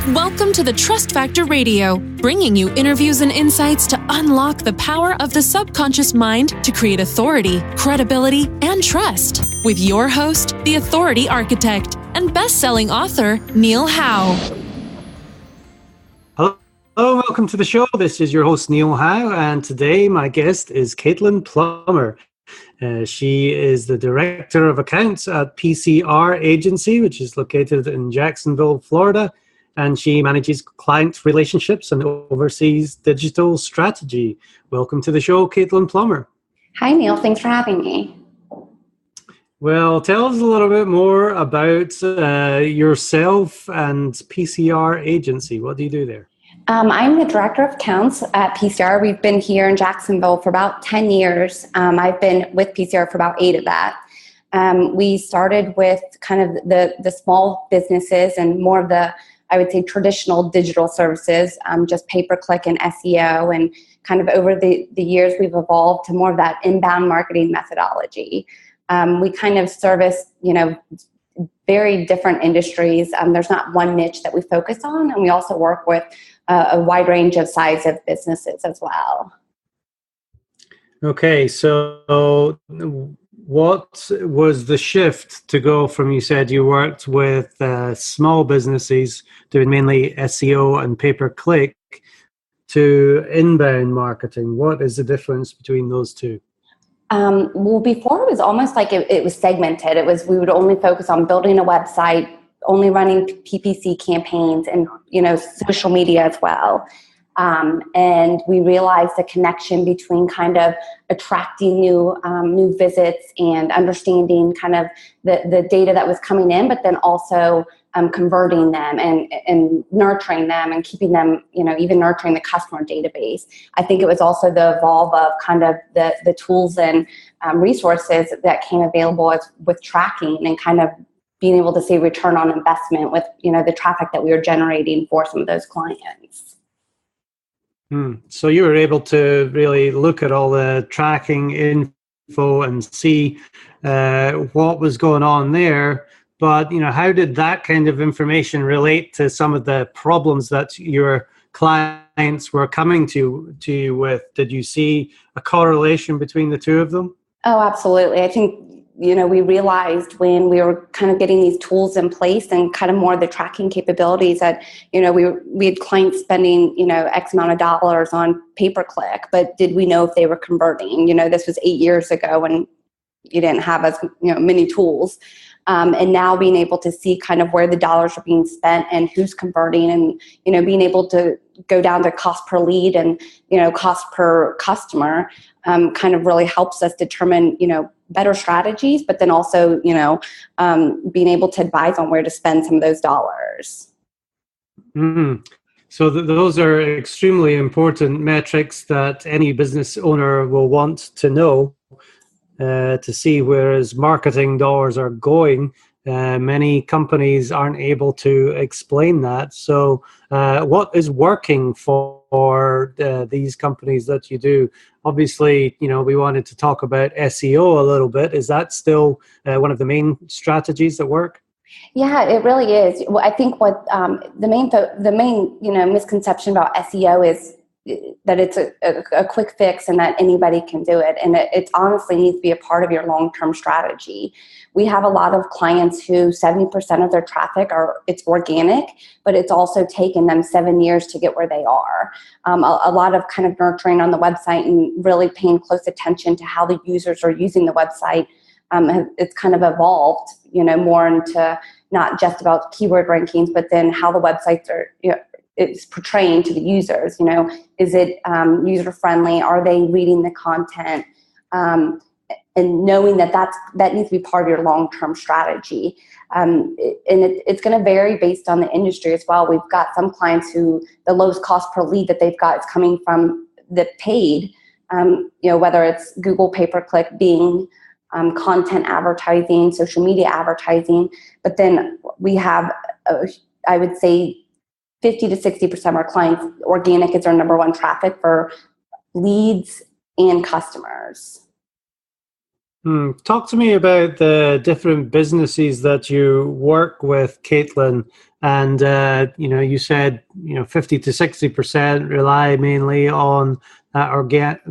Welcome to the Trust Factor Radio, bringing you interviews and insights to unlock the power of the subconscious mind to create authority, credibility, and trust. With your host, the Authority Architect and best-selling author, Neil Howe. Hello, welcome to the show. This is your host, Neil Howe, and today my guest is Katlyn Plummer. She is the Director of Accounts at PCR Agency, which is located in Jacksonville, Florida, and she manages client relationships and oversees digital strategy. Welcome to the show, Katlyn Plummer. Hi, Neil. Thanks for having me. Well, tell us a little bit more about yourself and PCR Agency. What do you do there? I'm the Director of Accounts at PCR. We've been here in Jacksonville for about 10 years. I've been with PCR for about 8 of that. We started with kind of the small businesses and more of the, I would say, traditional digital services, just pay-per-click and SEO. And kind of over the years, we've evolved to more of that inbound marketing methodology. We kind of service, very different industries. There's not one niche that we focus on. And we also work with a wide range of size of businesses as well. Okay, so what was the shift to go from, you said you worked with small businesses doing mainly SEO and pay-per-click to inbound marketing? What is the difference between those two? Well, before it was almost like it was segmented. We would only focus on building a website, only running PPC campaigns and, social media as well. And we realized the connection between kind of attracting new visits and understanding kind of the data that was coming in, but then also converting them and nurturing them and keeping them, even nurturing the customer database. I think it was also the evolve of kind of the tools and resources that came available with tracking and kind of being able to see return on investment with, the traffic that we were generating for some of those clients. So you were able to really look at all the tracking info and see what was going on there. But, how did that kind of information relate to some of the problems that your clients were coming to you with? Did you see a correlation between the two of them? Oh, absolutely. I think, we realized when we were kind of getting these tools in place and kind of more of the tracking capabilities that, we had clients spending, X amount of dollars on pay-per-click, but did we know if they were converting? This was 8 years ago when you didn't have as many tools. And now being able to see kind of where the dollars are being spent and who's converting and, being able to go down to cost per lead and, cost per customer kind of really helps us determine, better strategies, but then also, being able to advise on where to spend some of those dollars. Mm-hmm. So those are extremely important metrics that any business owner will want to know. To see where his marketing dollars are going. Many companies aren't able to explain that. So what is working for these companies that you do? Obviously, we wanted to talk about SEO a little bit. Is that still one of the main strategies that work? Yeah, it really is. Well, I think what the main misconception about SEO is that it's a quick fix and that anybody can do it. And it honestly needs to be a part of your long-term strategy. We have a lot of clients who 70% of their traffic it's organic, but it's also taken them 7 years to get where they are. A lot of kind of nurturing on the website and really paying close attention to how the users are using the website. It's kind of evolved, more into not just about keyword rankings, but then how the websites are, it's portraying to the users. Is it user friendly? Are they reading the content? And knowing that needs to be part of your long-term strategy. And it's going to vary based on the industry as well. We've got some clients who the lowest cost per lead that they've got is coming from the paid, whether it's Google pay-per-click, Bing, content advertising, social media advertising. But then we have, I would say, 50 to 60% of our clients, organic is our number one traffic for leads and customers. Talk to me about the different businesses that you work with, Katlyn. And you said 50 to 60% rely mainly on organic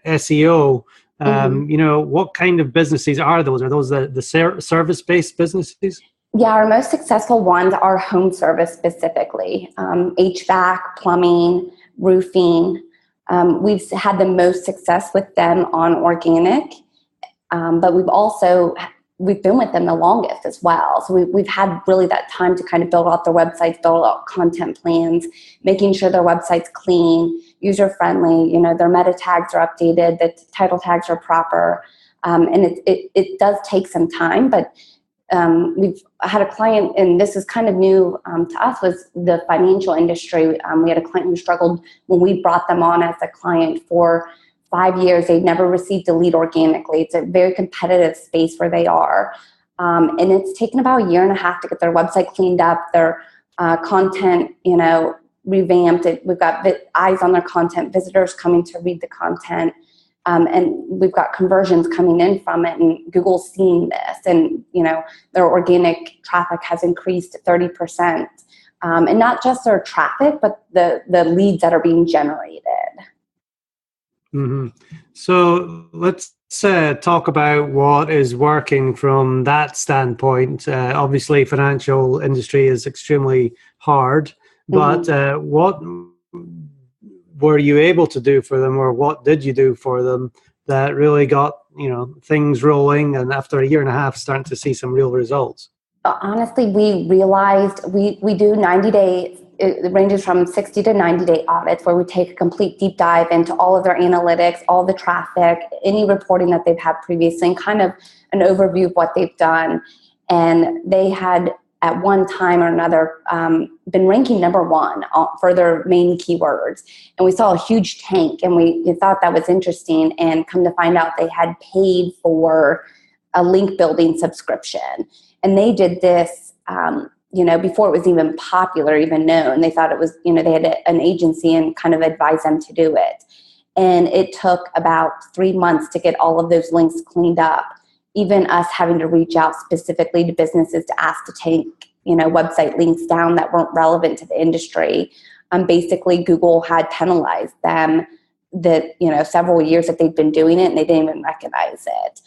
SEO. What kind of businesses are those? Are those the service-based businesses? Yeah, our most successful ones are home service specifically, HVAC, plumbing, roofing. We've had the most success with them on organic, but we've been with them the longest as well. So we've had really that time to kind of build out their websites, build out content plans, making sure their website's clean, user-friendly, their meta tags are updated, the title tags are proper. And it does take some time, but we've had a client, and this is kind of new to us, was the financial industry. We had a client who struggled when we brought them on as a client for 5 years. They'd never received a lead organically. It's a very competitive space where they are. And it's taken about a year and a half to get their website cleaned up, their content, revamped. We've got eyes on their content, visitors coming to read the content. And we've got conversions coming in from it, and Google's seeing this, and their organic traffic has increased 30%, and not just their traffic, but the leads that are being generated. Mm-hmm. So let's talk about what is working from that standpoint. Obviously, financial industry is extremely hard, but what were you able to do for them, or what did you do for them that really got things rolling, and after a year and a half starting to see some real results? Honestly, we realized we do 90-day, it ranges from 60 to 90-day audits where we take a complete deep dive into all of their analytics, all the traffic, any reporting that they've had previously, and kind of an overview of what they've done. And they had at one time or another been ranking number one for their main keywords. And we saw a huge tank, and we thought that was interesting, and come to find out they had paid for a link building subscription. And they did this, before it was even popular, even known. They thought it was, they had an agency and kind of advised them to do it. And it took about 3 months to get all of those links cleaned up. Even us having to reach out specifically to businesses to ask to take, website links down that weren't relevant to the industry. Basically, Google had penalized them that, several years that they'd been doing it, and they didn't even recognize it.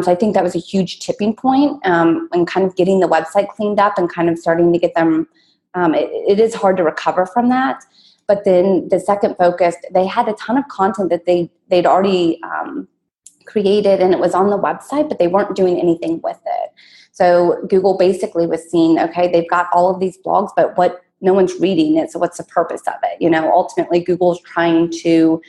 So I think that was a huge tipping point, and kind of getting the website cleaned up and kind of starting to get them. It is hard to recover from that. But then the second focus, they had a ton of content that they'd already created, and it was on the website, but they weren't doing anything with it. So Google basically was seeing, okay, they've got all of these blogs, but no one's reading it. So what's the purpose of it? Ultimately Google's trying to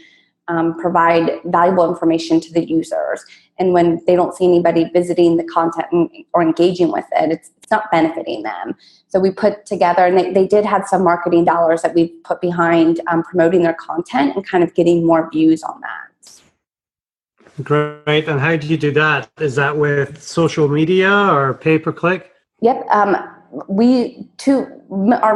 provide valuable information to the users. And when they don't see anybody visiting the content or engaging with it, it's not benefiting them. So we put together, and they did have some marketing dollars that we put behind promoting their content and kind of getting more views on that. Great. And how do you do that? Is that with social media or pay-per-click? Yep. Our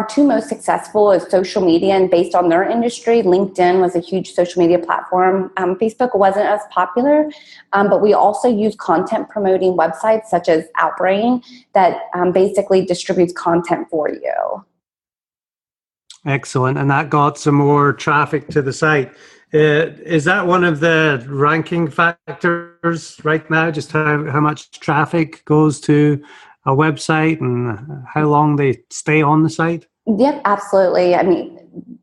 two most successful is social media, and based on their industry, LinkedIn was a huge social media platform. Facebook wasn't as popular, but we also use content promoting websites such as Outbrain that basically distributes content for you. Excellent. And that got some more traffic to the site. Is that one of the ranking factors right now, just how much traffic goes to a website and how long they stay on the site? Yep, absolutely. I mean,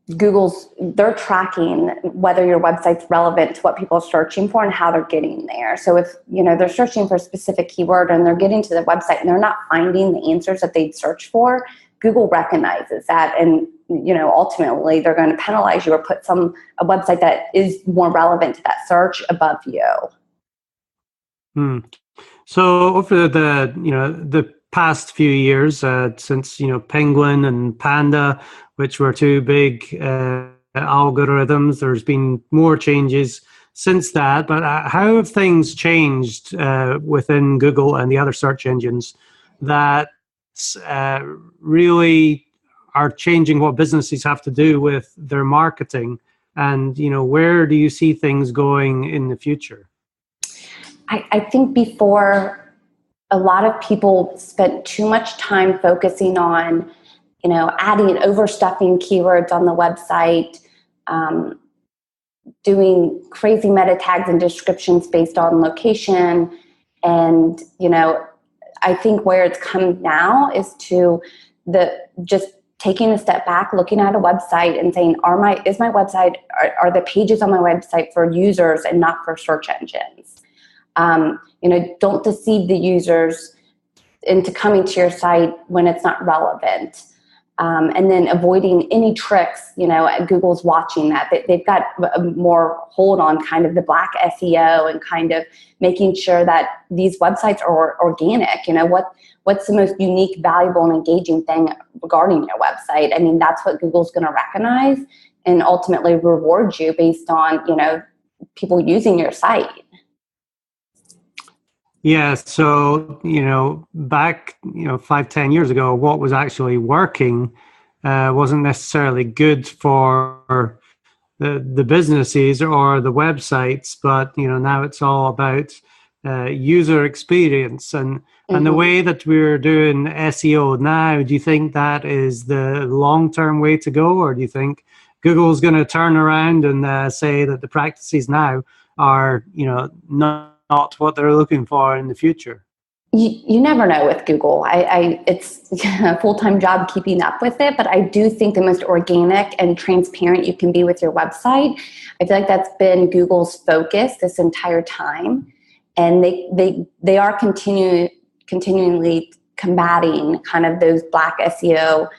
they're tracking whether your website's relevant to what people are searching for and how they're getting there. So if, they're searching for a specific keyword and they're getting to the website and they're not finding the answers that they'd search for, Google recognizes that, and ultimately they're going to penalize you or put a website that is more relevant to that search above you. So over the past few years, since Penguin and Panda, which were two big algorithms, there's been more changes since that. But how have things changed within Google and the other search engines that really are changing what businesses have to do with their marketing? And where do you see things going in the future? I think before, a lot of people spent too much time focusing on, adding, overstuffing keywords on the website, doing crazy meta tags and descriptions based on location. And, I think where it's come now is to just taking a step back, looking at a website and saying, are the pages on my website for users and not for search engines? Don't deceive the users into coming to your site when it's not relevant. And then avoiding any tricks, Google's watching that. They've got a more hold on kind of the black SEO and kind of making sure that these websites are organic. What's the most unique, valuable, and engaging thing regarding your website? I mean, that's what Google's going to recognize and ultimately reward you based on, people using your site. Yeah, so, back, 5-10 years ago, what was actually working wasn't necessarily good for the businesses or the websites, but, now it's all about user experience. And the way that we're doing SEO now, do you think that is the long-term way to go? Or do you think Google's going to turn around and say that the practices now are, not what they're looking for in the future? You never know with Google. It's a full-time job keeping up with it, but I do think the most organic and transparent you can be with your website. I feel like that's been Google's focus this entire time, and they are continually combating kind of those black SEO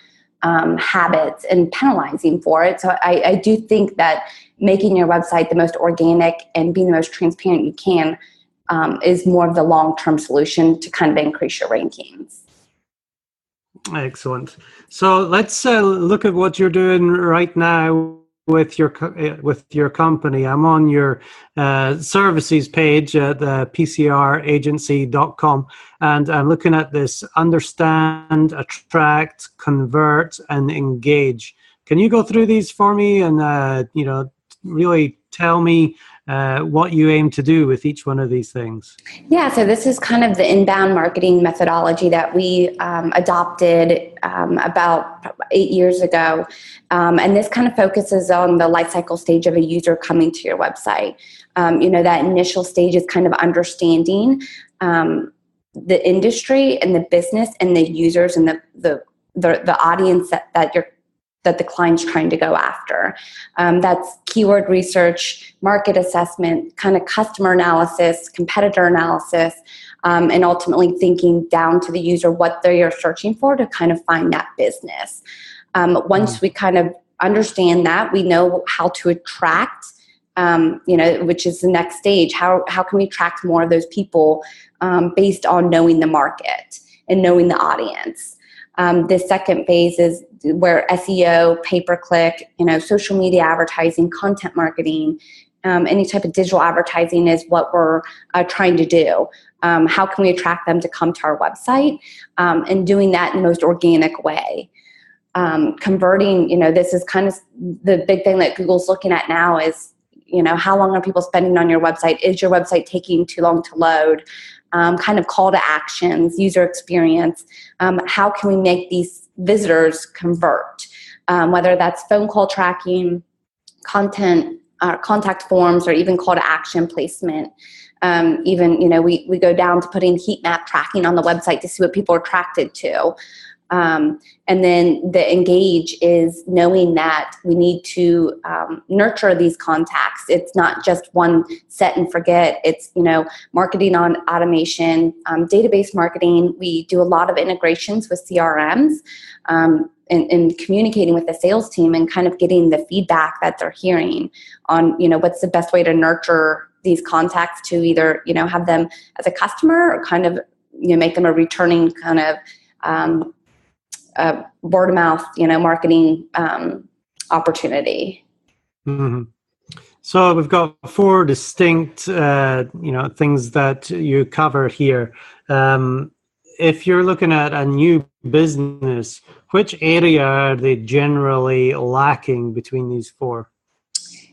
habits and penalizing for it. So I do think that making your website the most organic and being the most transparent you can is more of the long-term solution to kind of increase your rankings. Excellent. So let's look at what you're doing right now with your company. I'm on your services page at PCRagency.com, and I'm looking at this: understand, attract, convert, and engage. Can you go through these for me and really tell me what you aim to do with each one of these things? Yeah, so this is kind of the inbound marketing methodology that we adopted about 8 years ago. And this kind of focuses on the life cycle stage of a user coming to your website. That initial stage is kind of understanding the industry and the business and the users and the audience that the client's trying to go after. That's keyword research, market assessment, kind of customer analysis, competitor analysis, and ultimately thinking down to the user what they are searching for to kind of find that business. Once we kind of understand that, we know how to attract, which is the next stage. How can we attract more of those people based on knowing the market and knowing the audience? The second phase is where SEO, pay-per-click, social media advertising, content marketing, any type of digital advertising is what we're trying to do. How can we attract them to come to our website, and doing that in the most organic way? Converting, this is kind of the big thing that Google's looking at now is, how long are people spending on your website? Is your website taking too long to load? Kind of call to actions, user experience. How can we make these visitors convert? Whether that's phone call tracking, content, contact forms, or even call to action placement. We go down to putting heat map tracking on the website to see what people are attracted to. And then the engage is knowing that we need to nurture these contacts. It's not just one set and forget. It's, marketing on automation, database marketing. We do a lot of integrations with CRMs and communicating with the sales team and kind of getting the feedback that they're hearing on, what's the best way to nurture these contacts to either, have them as a customer or kind of, make them a returning kind of word of mouth, marketing opportunity. Mm-hmm. So we've got 4 distinct, things that you cover here. If you're looking at a new business, which area are they generally lacking between these 4?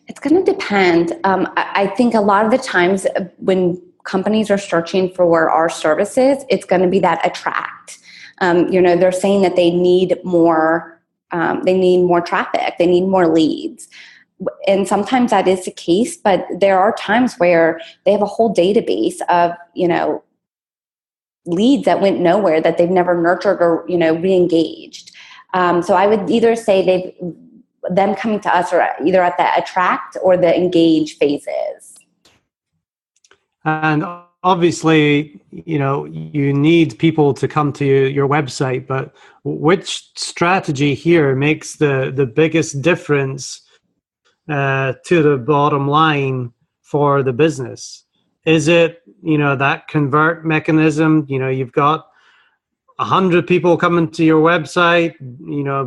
It's going to depend. I think a lot of the times when companies are searching for our services, it's going to be that attract. They're saying that they need more traffic, they need more leads. And sometimes that is the case, but there are times where they have a whole database of, leads that went nowhere, that they've never nurtured or, re-engaged. So I would either say them coming to us are either at the attract or the engage phases. And obviously, you need people to come to your website, but which strategy here makes the biggest difference to the bottom line for the business? Is it, that convert mechanism? You've got 100 people coming to your website,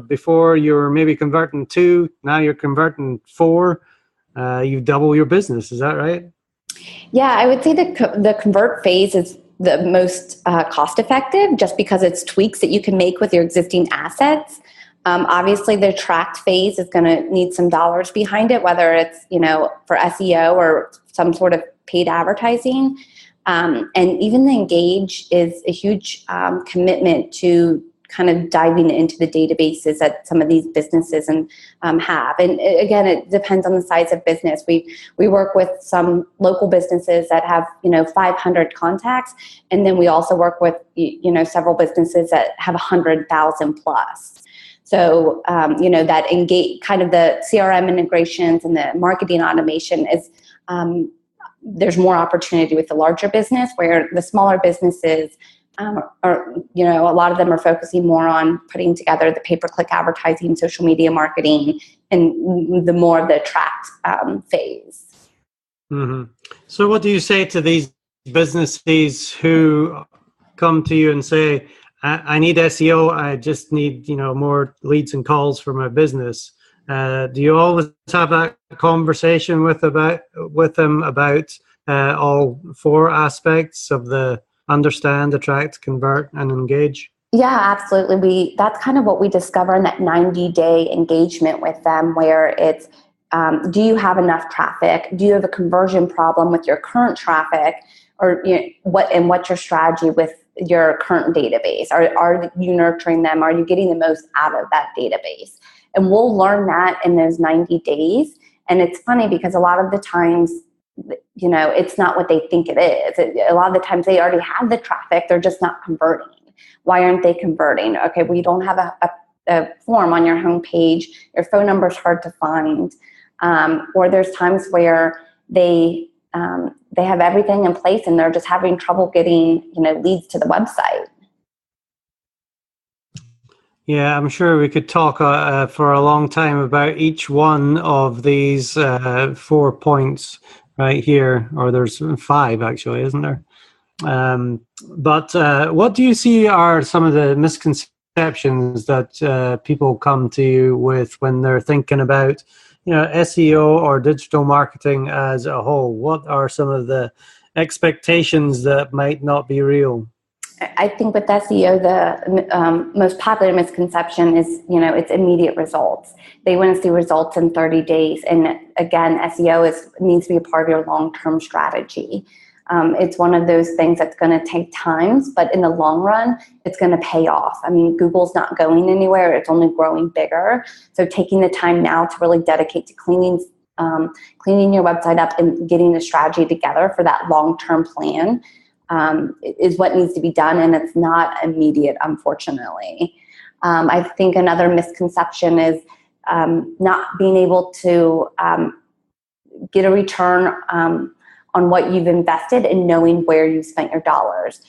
before you were maybe converting 2, now you're converting 4. You double your business. Is that right? Yeah, I would say the convert phase is the most cost effective, just because it's tweaks that you can make with your existing assets. Obviously, the attract phase is going to need some dollars behind it, whether it's for SEO or some sort of paid advertising. And even the engage is a huge commitment to kind of diving into the databases that some of these businesses have. And again, it depends on the size of business. We work with some local businesses that have 500 contacts, and then we also work with several businesses that have 100,000 plus. So that engage, kind of the CRM integrations and the marketing automation is. There's more opportunity with the larger business, where the smaller businesses are, a lot of them are focusing more on putting together the pay-per-click advertising, social media marketing, and the more of the attract phase. Mm-hmm. So what do you say to these businesses who come to you and say, I need SEO, I just need, more leads and calls for my business? Do you always have that conversation with them about all 4 aspects of the understand, attract, convert, and engage? Yeah, absolutely. That's kind of what we discover in that 90-day engagement with them, where it's, do you have enough traffic? Do you have a conversion problem with your current traffic? Or what's your strategy with your current database? Are you nurturing them? Are you getting the most out of that database? And we'll learn that in those 90 days. And it's funny because a lot of the times, it's not what they think it is. A lot of the times they already have the traffic, they're just not converting. Why aren't they converting? Okay, well, you don't have a form on your homepage. Your phone number is hard to find. Or there's times where they have everything in place and they're just having trouble getting leads to the website. Yeah, I'm sure we could talk for a long time about each one of these 4 points right here, or there's 5 actually, isn't there? But what do you see are some of the misconceptions that people come to you with when they're thinking about SEO or digital marketing as a whole? What are some of the expectations that might not be real? I think with SEO, the most popular misconception is, it's immediate results. They want to see results in 30 days. And again, SEO needs to be a part of your long-term strategy. It's one of those things that's going to take time, but in the long run, it's going to pay off. I mean, Google's not going anywhere. It's only growing bigger. So taking the time now to really dedicate to cleaning your website up and getting the strategy together for that long-term plan is what needs to be done, and it's not immediate, unfortunately. I think another misconception is not being able to get a return on what you've invested and knowing where you spent your dollars.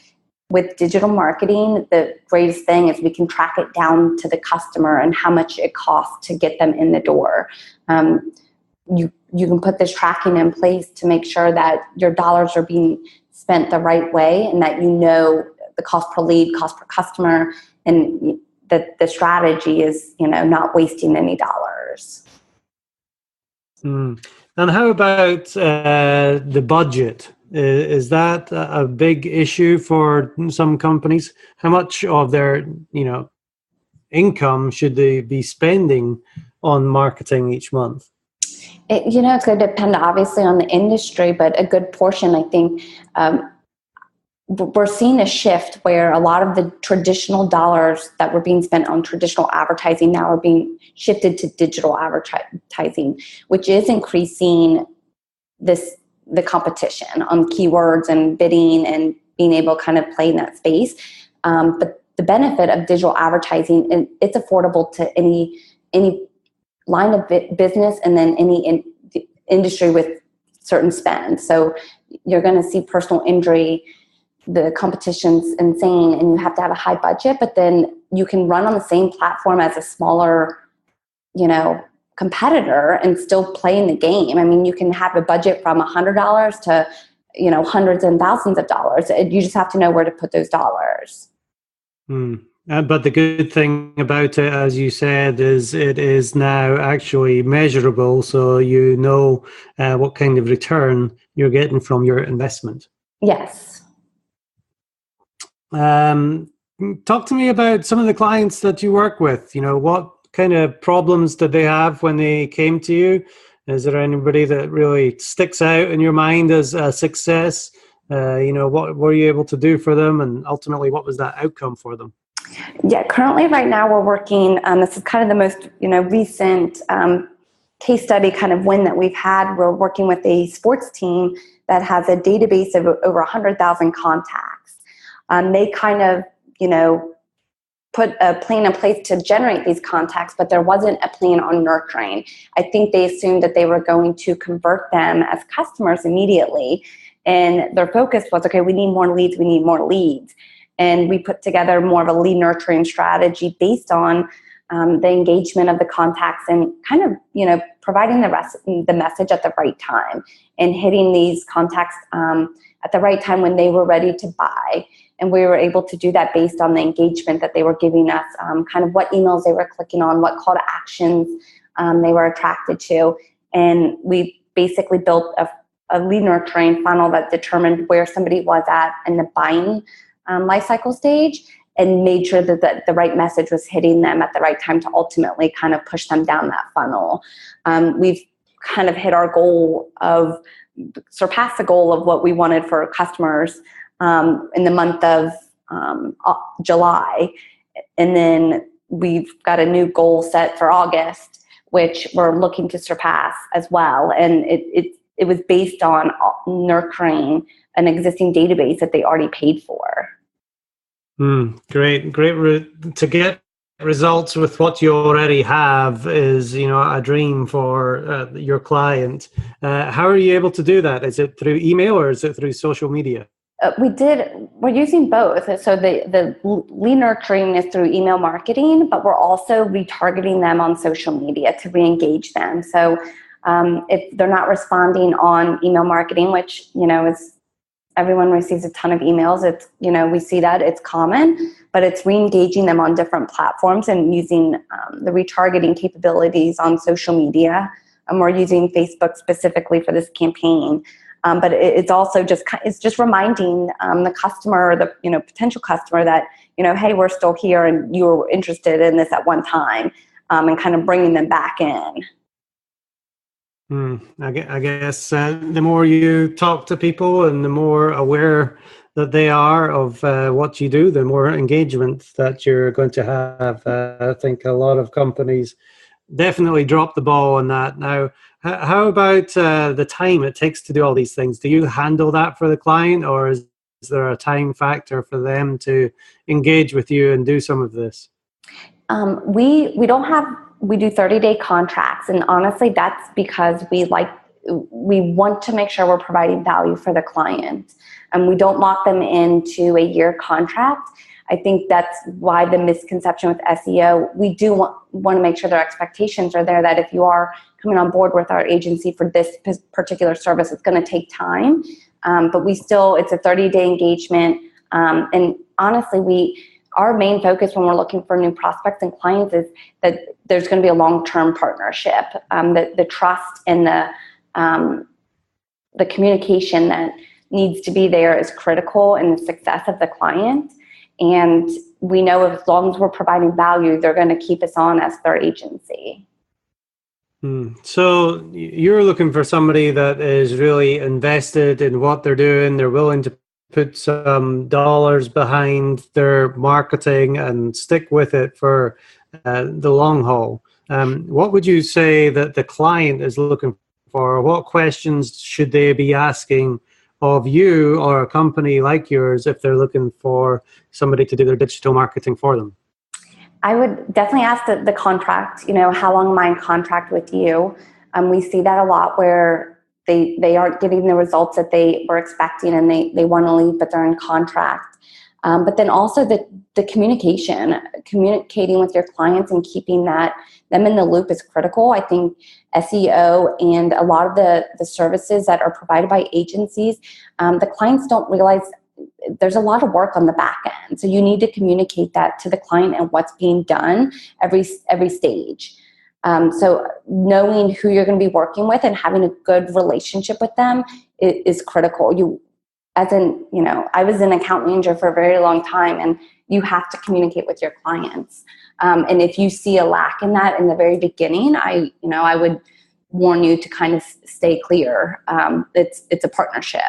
With digital marketing, the greatest thing is we can track it down to the customer and how much it costs to get them in the door. You can put this tracking in place to make sure that your dollars are being spent the right way, and that the cost per lead, cost per customer, and that the strategy is not wasting any dollars. And how about the budget? Is that a big issue for some companies? How much of their income should they be spending on marketing each month? It's going to depend obviously on the industry, but a good portion, I think, we're seeing a shift where a lot of the traditional dollars that were being spent on traditional advertising now are being shifted to digital advertising, which is increasing the competition on keywords and bidding and being able to kind of play in that space. But the benefit of digital advertising, and it's affordable to any line of business and then any industry with certain spend. So you're going to see personal injury. The competition's insane and you have to have a high budget, but then you can run on the same platform as a smaller, competitor and still play in the game. I mean, you can have a budget from $100 to, hundreds and thousands of dollars. You just have to know where to put those dollars. But the good thing about it, as you said, is it is now actually measurable. So you know what kind of return you're getting from your investment. Yes. Talk to me about some of the clients that you work with. What kind of problems did they have when they came to you? Is there anybody that really sticks out in your mind as a success? What were you able to do for them, and ultimately what was that outcome for them? Yeah, currently right now we're working, this is kind of the most, recent case study kind of win that we've had. We're working with a sports team that has a database of over 100,000 contacts. They kind of, put a plan in place to generate these contacts, but there wasn't a plan on nurturing. I think they assumed that they were going to convert them as customers immediately. And their focus was, okay, we need more leads. And we put together more of a lead nurturing strategy based on the engagement of the contacts and kind of, providing the message at the right time and hitting these contacts at the right time when they were ready to buy. And we were able to do that based on the engagement that they were giving us, kind of what emails they were clicking on, what call to actions they were attracted to. And we basically built a lead nurturing funnel that determined where somebody was at in the buying life cycle stage and made sure that the right message was hitting them at the right time to ultimately kind of push them down that funnel. We've kind of hit our goal surpassed the goal of what we wanted for customers in the month of July. And then we've got a new goal set for August, which we're looking to surpass as well. And it was based on nurturing an existing database that they already paid for. Great. To get results with what you already have is, a dream for your client. How are you able to do that? Is it through email or is it through social media? We're using both. So the lead nurturing is through email marketing, but we're also retargeting them on social media to re-engage them. So if they're not responding on email marketing, which, is everyone receives a ton of emails. It's, we see that it's common, but it's re-engaging them on different platforms and using the retargeting capabilities on social media. And we're using Facebook specifically for this campaign. But it's also just reminding the customer or the potential customer that hey, we're still here and you were interested in this at one time, and kind of bringing them back in. I guess the more you talk to people and the more aware that they are of what you do, the more engagement that you're going to have. I think a lot of companies definitely drop the ball on that. Now, how about the time it takes to do all these things? Do you handle that for the client, or is there a time factor for them to engage with you and do some of this? We do 30-day contracts, and honestly, that's because we want to make sure we're providing value for the client, and we don't lock them into a year contract. I think that's why the misconception with SEO, we do want to make sure their expectations are there that if you are coming on board with our agency for this particular service, it's going to take time, but it's a 30-day engagement, and honestly, our main focus when we're looking for new prospects and clients is that there's going to be a long-term partnership. The trust and the communication that needs to be there is critical in the success of the client. And we know as long as we're providing value, they're going to keep us on as their agency. So you're looking for somebody that is really invested in what they're doing. They're willing to put some dollars behind their marketing and stick with it for the long haul. What would you say that the client is looking for? What questions should they be asking of you or a company like yours if they're looking for somebody to do their digital marketing for them? I would definitely ask the contract, how long am I in contract with you? We see that a lot where they aren't getting the results that they were expecting and they want to leave, but they're in contract. But then also the communicating with your clients and keeping them in the loop is critical. I think SEO and a lot of the services that are provided by agencies, the clients don't realize there's a lot of work on the back end. So you need to communicate that to the client and what's being done every stage. So knowing who you're going to be working with and having a good relationship with them is critical. I was an account manager for a very long time, and you have to communicate with your clients. And if you see a lack in that in the very beginning, I would warn you to kind of stay clear. It's a partnership.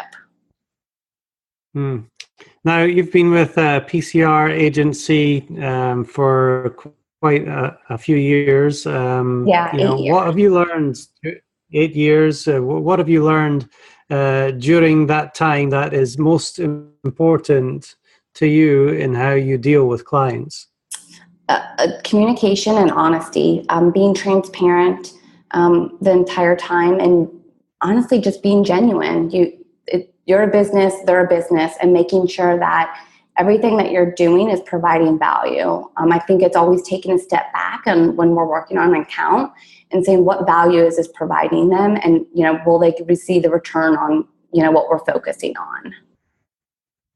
Now, you've been with PCR Agency for quite a few years. 8 years. What have you learned? 8 years. What have you learned during that time that is most important to you in how you deal with clients? Communication and honesty, being transparent the entire time, and honestly just being genuine. You're a business, they're a business, and making sure that everything that you're doing is providing value. I think it's always taking a step back and when we're working on an account and saying what value is this providing them, and will they receive the return on what we're focusing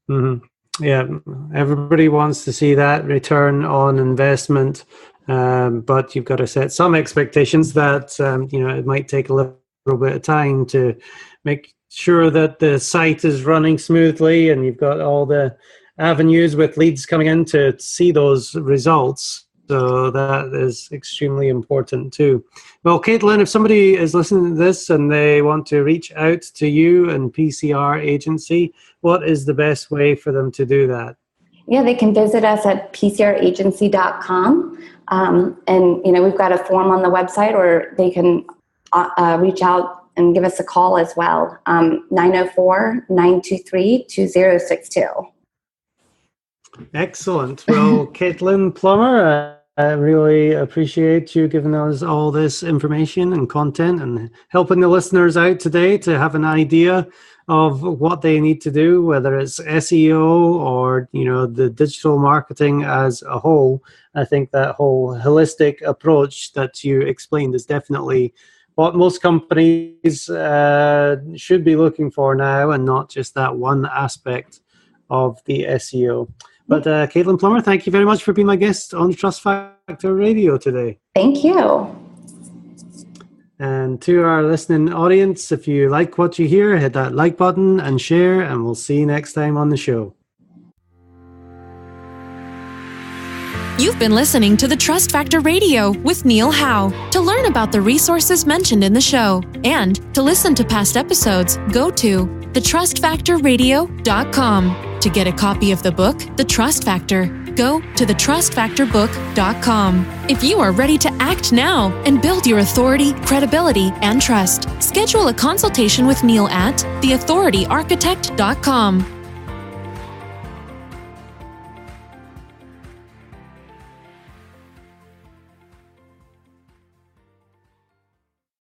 on. Yeah, everybody wants to see that return on investment, but you've got to set some expectations that it might take a little bit of time to make sure that the site is running smoothly and you've got all the avenues with leads coming in to see those results. So that is extremely important too. Well, Katlyn, if somebody is listening to this and they want to reach out to you and PCR Agency, what is the best way for them to do that? Yeah, they can visit us at PCRAgency.com. And, we've got a form on the website, or they can reach out and give us a call as well, 904-923-2062. Excellent. Well, Katlyn Plummer, I really appreciate you giving us all this information and content and helping the listeners out today to have an idea of what they need to do, whether it's SEO or, the digital marketing as a whole. I think that whole holistic approach that you explained is definitely what most companies should be looking for now, and not just that one aspect of the SEO. But Katlyn Plummer, thank you very much for being my guest on Trust Factor Radio today. Thank you. And to our listening audience, if you like what you hear, hit that like button and share, and we'll see you next time on the show. You've been listening to the Trust Factor Radio with Neil Howe. To learn about the resources mentioned in the show and to listen to past episodes, go to thetrustfactorradio.com. To get a copy of the book, The Trust Factor, go to thetrustfactorbook.com. If you are ready to act now and build your authority, credibility, and trust, schedule a consultation with Neil at theauthorityarchitect.com.